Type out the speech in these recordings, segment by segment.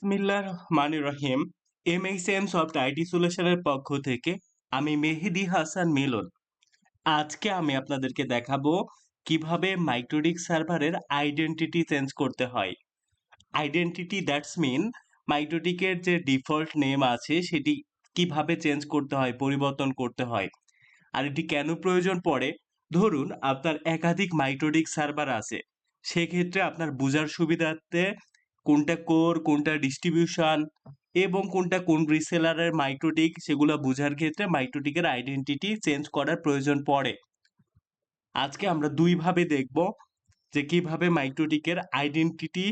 বিসমিল্লাহির রহমানির রহিম। এমএইচএম soft IT সলিউশনের পক্ষ থেকে আমি মেহেদী হাসান মিলন। আজকে আমি আপনাদেরকে দেখাবো কিভাবে মাইক্রোডিক সার্ভারের আইডেন্টিটি চেঞ্জ করতে হয়। আইডেন্টিটি দ্যাটস মিন মাইক্রোডিকের যে ডিফল্ট নেম আছে সেটি কিভাবে চেঞ্জ করতে হয়, পরিবর্তন করতে হয়। আর এটি কেন প্রয়োজন পড়ে? ধরুন আপনার একাধিক মাইক্রোডিক সার্ভার আছে, সেক্ষেত্রে আপনার বোঝার সুবিধার্থে কোনটা কোর, কোনটা ডিস্ট্রিবিউশন এবং কোনটা কোন রিসেলারের মাইক্রোটিক সেগুলো বোঝার ক্ষেত্রে মাইক্রোটিকের আইডেন্টিটি চেঞ্জ করার প্রয়োজন পড়ে। আজকে আমরা দুইভাবে দেখব যে কিভাবে মাইক্রোটিকের আইডেন্টিটি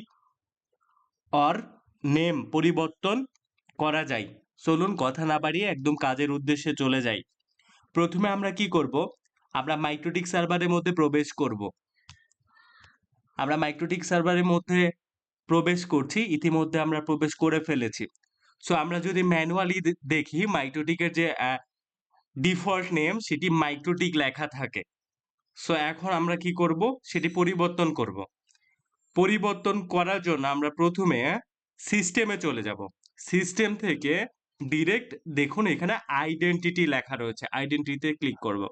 অর নেম পরিবর্তন করা যায়। চলুন কথা না বাড়িয়ে একদম কাজের উদ্দেশ্যে চলে যাই। প্রথমে আমরা কি করব? আমরা মাইক্রোটিক সার্ভারের মধ্যে প্রবেশ করব। আমরা মাইক্রোটিক সার্ভারের মধ্যে প্রবেশ করছি, ইতিমধ্যে আমরা প্রবেশ করে ফেলেছি। সো আমরা যদি ম্যানুয়ালি দেখি মাইক্রোটিকের যে ডিফল্ট নেম সেটি মাইক্রোটিক লেখা থাকে। সো এখন আমরা কি করব? সেটি পরিবর্তন করব। পরিবর্তন করার জন্য আমরা প্রথমে সিস্টেমে চলে যাব। সিস্টেম থেকে ডিরেক্ট দেখুন এখানে আইডেন্টিটি লেখা রয়েছে, আইডেন্টিটিতে ক্লিক করব।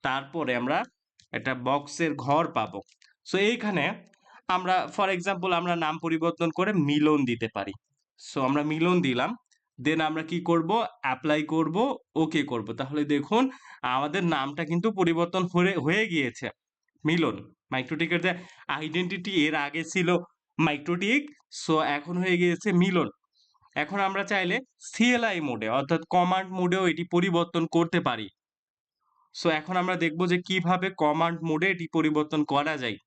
তারপরে আমরা একটা বক্সের ঘর পাবো। সো এইখানে আমরা ফর এক্সাম্পল আমরা নাম পরিবর্তন করে মিলন দিতে পারি। সো আমরা মিলন দিলাম, দেন আমরা কি করব? অ্যাপ্লাই করব, ওকে করব। তাহলে দেখুন আমাদের নামটা কিন্তু পরিবর্তন হয়ে গিয়েছে, মিলন। মাইক্রোটিকের যে আইডেন্টিটি এর আগে ছিল মাইক্রোটিক, সো এখন হয়ে গিয়েছে মিলন। এখন আমরা চাইলে সিএলআই মোডে অর্থাৎ কমান্ড মোডেও এটি পরিবর্তন করতে পারি। সো এখন আমরা দেখব যে কিভাবে কমান্ড মোডে এটি পরিবর্তন করা যায়।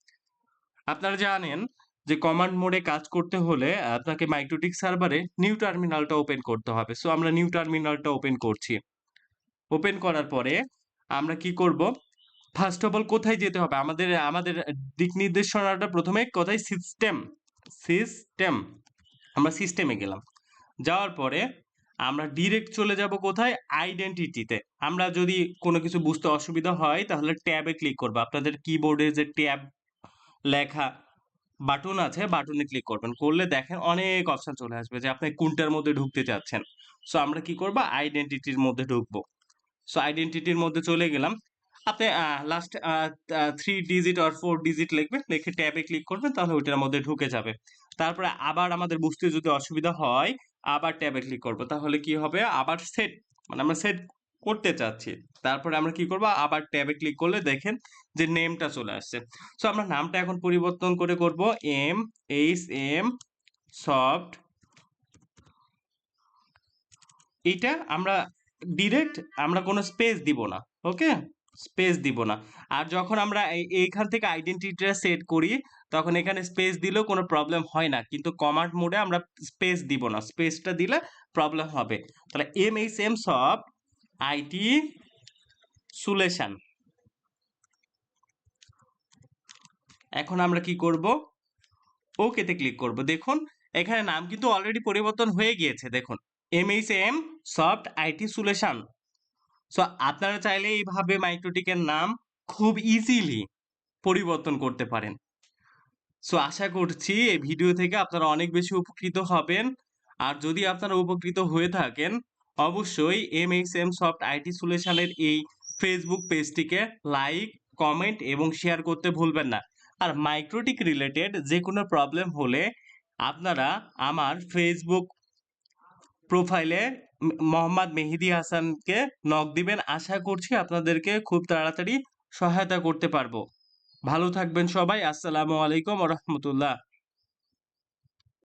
আপনারা জানেন যে কমান্ড মোডে কাজ করতে হলে আপনাকে মাইক্রোটিক সার্ভারে নিউ টার্মিনালটা ওপেন করতে হবে। সো আমরা নিউ টার্মিনালটা ওপেন করছি। ওপেন করার পরে আমরা কি করব? ফার্স্ট অফ অল কোথায় যেতে হবে? আমাদের দিক নির্দেশনাটা প্রথমে কোথায়? সিস্টেম। আমরা সিস্টেমে গেলাম। যাওয়ার পরে আমরা ডিরেক্ট চলে যাব কোথায়? আইডেন্টিটিতে। আমরা যদি কোনো কিছু বুঝতে অসুবিধা হয় তাহলে ট্যাবে ক্লিক করব। আপনাদের কিবোর্ডে যে ট্যাব লেখা বাটন আছে, বাটনে ক্লিক করবেন। করলে দেখেন অনেক অপশন চলে আসবে যে আপনি কোনটার মধ্যে ঢুকতে চাচ্ছেন। সো আমরা কি করব? আইডেন্টিটির মধ্যে ঢুকবো। সো আইডেন্টিটির মধ্যে চলে গেলাম। আপনি লাস্ট 3 ডিজিট অর 4 ডিজিট লিখবেন, লিখে ট্যাবে ক্লিক করবেন, তাহলে ওইটার মধ্যে ঢুকে যাবে। তারপরে আবার আমাদের বুঝতে যদি অসুবিধা হয় আবার ট্যাবে ক্লিক করব। তাহলে কি হবে? আবার সেট, মানে আমরা সেট করতে চাচ্ছি। তারপরে আমরা কি করব? আবার ট্যাবে ক্লিক করলে দেখেন যে নেমটা চলে আসছে। সো আমরা নামটা এখন পরিবর্তন করে করব এম সফট। এটা আমরা ডিরেক্ট, আমরা কোনো স্পেস দিব না, ওকে? স্পেস দিব না। আর যখন আমরা এইখান থেকে আইডেন্টিটিটা সেট করি তখন এখানে স্পেস দিলেও কোনো প্রবলেম হয় না, কিন্তু কমান্ড মোডে আমরা স্পেস দিব না, স্পেসটা দিলে প্রবলেম হবে। তাহলে এম সফট আইটি সলিউশন। এখন আমরা কি করব? ওকেতে ক্লিক করব। দেখুন এখানে নাম কিন্তু অলরেডি পরিবর্তন হয়ে গিয়েছে। দেখুন M soft IT solution. So আপনারা চাইলে এইভাবে মাইক্রোটিকের নাম খুব ইজিলি পরিবর্তন করতে পারেন। সো আশা করছি এই ভিডিও থেকে আপনারা অনেক বেশি উপকৃত হবেন। আর যদি আপনারা উপকৃত হয়ে থাকেন অবশ্যই এম সফট আইটি সলিউশনের এই ফেসবুক পেজটিকে লাইক, কমেন্ট এবং শেয়ার করতে ভুলবেন না। আর মাইক্রোটিক রিলেটেড যে কোনো প্রবলেম হলে আপনারা আমার ফেসবুক প্রোফাইলে মোহাম্মদ মেহেদী হাসানকে নক দিবেন। আশা করছি আপনাদেরকে খুব তাড়াতাড়ি সহায়তা করতে পারবো। ভালো থাকবেন সবাই। আসসালামু আলাইকুম ওয়া রাহমাতুল্লাহ।